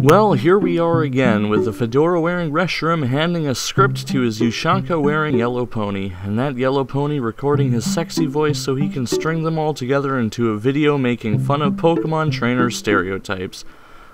Well, here we are again, with the fedora-wearing Reshiram handing a script to his Ushanka-wearing yellow pony, and that yellow pony recording his sexy voice so he can string them all together into a video making fun of Pokemon trainer stereotypes.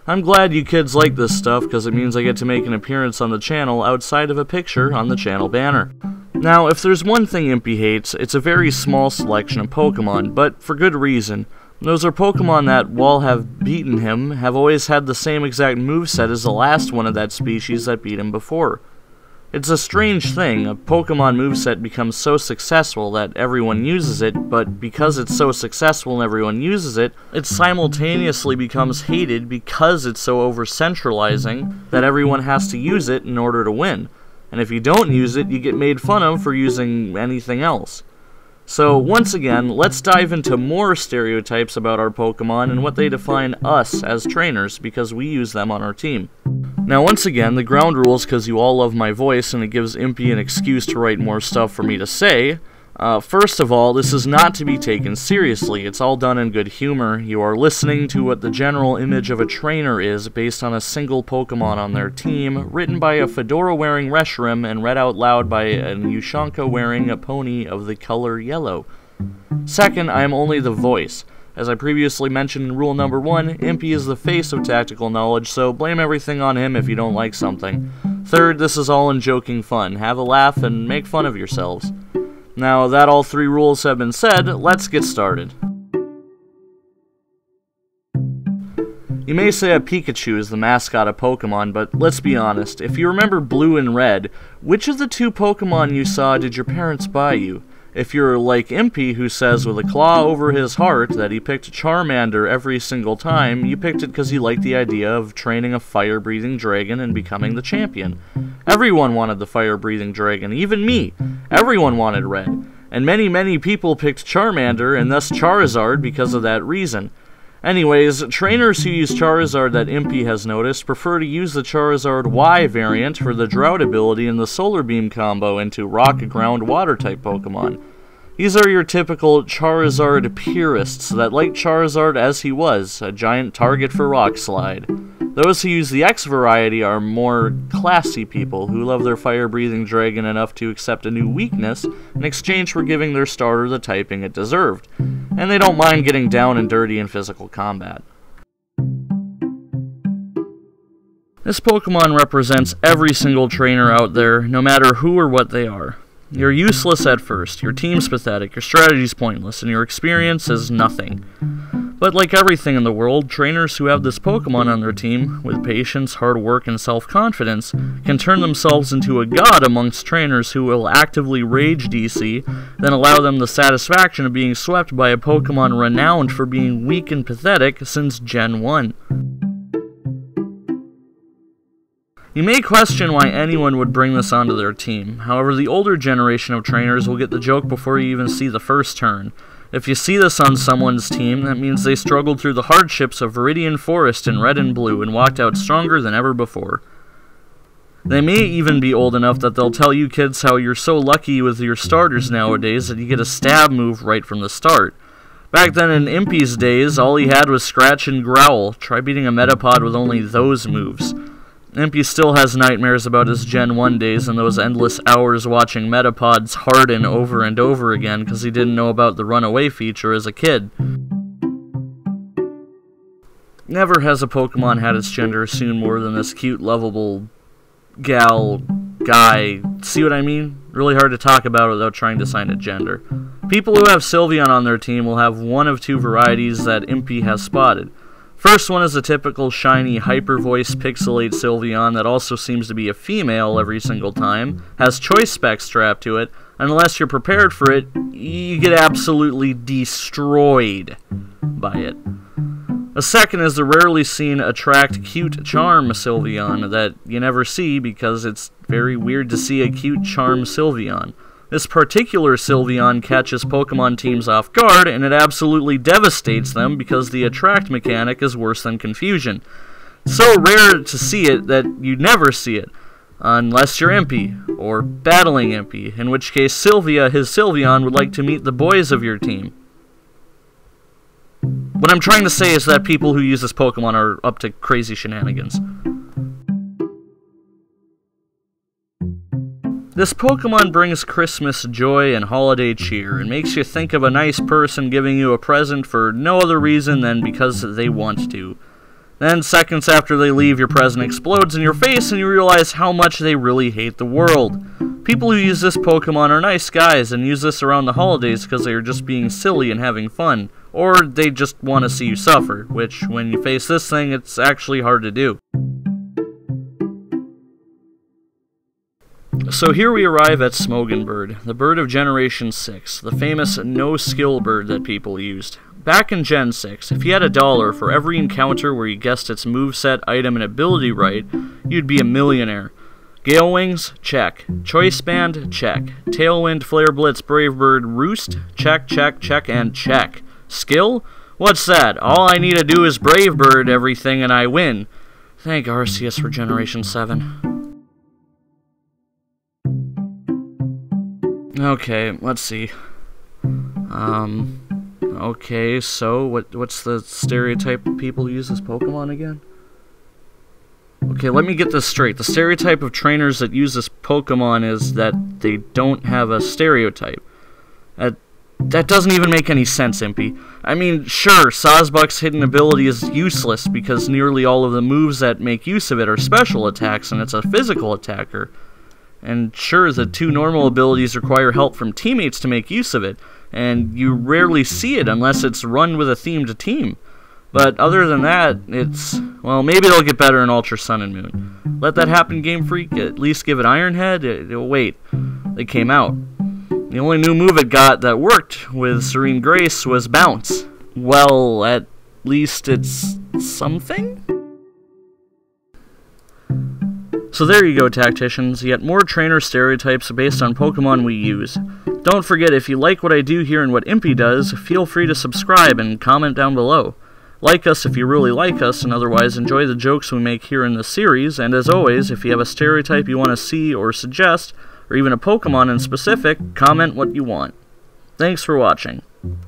I'm glad you kids like this stuff, because it means I get to make an appearance on the channel outside of a picture on the channel banner. Now, if there's one thing Impy hates, it's a very small selection of Pokemon, but for good reason. Those are Pokemon that, while have beaten him, have always had the same exact moveset as the last one of that species that beat him before. It's a strange thing, a Pokemon moveset becomes so successful that everyone uses it, but because it's so successful and everyone uses it, it simultaneously becomes hated because it's so over-centralizing that everyone has to use it in order to win. And if you don't use it, you get made fun of for using anything else. So, once again, let's dive into more stereotypes about our Pokemon and what they define us as trainers, because we use them on our team. Now, once again, the ground rules, because you all love my voice and it gives Impy an excuse to write more stuff for me to say. First of all, this is not to be taken seriously. It's all done in good humor. You are listening to what the general image of a trainer is based on a single Pokemon on their team, written by a fedora-wearing Reshiram and read out loud by an Ushanka-wearing a pony of the color yellow. Second, I am only the voice. As I previously mentioned in rule number 1, Impy is the face of tactical knowledge, so blame everything on him if you don't like something. Third, this is all in joking fun. Have a laugh and make fun of yourselves. Now that all 3 rules have been said, let's get started. You may say a Pikachu is the mascot of Pokemon, but let's be honest, if you remember Blue and Red, which of the 2 Pokemon you saw did your parents buy you? If you're like Impy, who says with a claw over his heart that he picked Charmander every single time, you picked it because you liked the idea of training a fire-breathing dragon and becoming the champion. Everyone wanted the fire-breathing dragon, even me. Everyone wanted Red. And many people picked Charmander, and thus Charizard, because of that reason. Anyways, trainers who use Charizard that Impy has noticed prefer to use the Charizard Y variant for the Drought ability and the Solar Beam combo into Rock, Ground, Water type Pokemon. These are your typical Charizard purists that like Charizard as he was, a giant target for Rock Slide. Those who use the X variety are more classy people who love their fire-breathing dragon enough to accept a new weakness in exchange for giving their starter the typing it deserved, and they don't mind getting down and dirty in physical combat. This Pokemon represents every single trainer out there, no matter who or what they are. You're useless at first, your team's pathetic, your strategy's pointless, and your experience is nothing. But like everything in the world, trainers who have this Pokemon on their team, with patience, hard work, and self-confidence, can turn themselves into a god amongst trainers who will actively rage DC, then allow them the satisfaction of being swept by a Pokemon renowned for being weak and pathetic since Gen 1. You may question why anyone would bring this onto their team. However, the older generation of trainers will get the joke before you even see the first turn. If you see this on someone's team, that means they struggled through the hardships of Viridian Forest in Red and Blue and walked out stronger than ever before. They may even be old enough that they'll tell you kids how you're so lucky with your starters nowadays that you get a stab move right from the start. Back then in Impy's days, all he had was Scratch and Growl. Try beating a Metapod with only those moves. Impy still has nightmares about his Gen 1 days and those endless hours watching Metapods harden over and over again because he didn't know about the runaway feature as a kid. Never has a Pokemon had its gender assumed more than this cute, lovable gal, guy. See what I mean? Really hard to talk about without trying to assign a gender. People who have Sylveon on their team will have one of 2 varieties that Impy has spotted. First one is a typical shiny hyper-voice pixelate Sylveon that also seems to be a female every single time, has choice specs strapped to it, and unless you're prepared for it, you get absolutely destroyed by it. A second is the rarely seen attract cute charm Sylveon that you never see because it's very weird to see a cute charm Sylveon. This particular Sylveon catches Pokemon teams off guard, and it absolutely devastates them because the attract mechanic is worse than confusion. So rare to see it that you never see it, unless you're Impy, or battling Impy, in which case Sylvia, his Sylveon, would like to meet the boys of your team. What I'm trying to say is that people who use this Pokemon are up to crazy shenanigans. This Pokemon brings Christmas joy and holiday cheer, and makes you think of a nice person giving you a present for no other reason than because they want to. Then, seconds after they leave, your present explodes in your face and you realize how much they really hate the world. People who use this Pokemon are nice guys and use this around the holidays because they are just being silly and having fun, or they just want to see you suffer, which, when you face this thing, it's actually hard to do. So here we arrive at Smogonbird, the bird of Generation 6, the famous no-skill bird that people used. Back in Gen 6, if you had $1 for every encounter where you guessed its moveset, item, and ability right, you'd be a millionaire. Gale Wings? Check. Choice Band? Check. Tailwind, Flare Blitz, Brave Bird, Roost? Check, check, check, and check. Skill? What's that? All I need to do is Brave Bird everything and I win. Thank Arceus for Generation 7. Okay, let's see. Okay, so what's the stereotype people use this Pokemon again? Okay, let me get this straight. The stereotype of trainers that use this Pokemon is that they don't have a stereotype. That doesn't even make any sense, Impy. I mean, sure, Sawsbuck's hidden ability is useless because nearly all of the moves that make use of it are special attacks and it's a physical attacker. And sure, the 2 normal abilities require help from teammates to make use of it, and you rarely see it unless it's run with a themed team. But other than that, it's... well, maybe they'll get better in Ultra Sun and Moon. Let that happen, Game Freak. At least give it Iron Head? Wait, they came out. The only new move it got that worked with Serene Grace was Bounce. Well, at least it's something? So there you go, Tacticians, yet more trainer stereotypes based on Pokemon we use. Don't forget, if you like what I do here and what Impy does, feel free to subscribe and comment down below. Like us if you really like us, and otherwise enjoy the jokes we make here in the series, and as always, if you have a stereotype you want to see or suggest, or even a Pokemon in specific, comment what you want. Thanks for watching.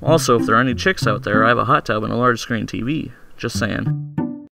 Also, if there are any chicks out there, I have a hot tub and a large screen TV. Just saying.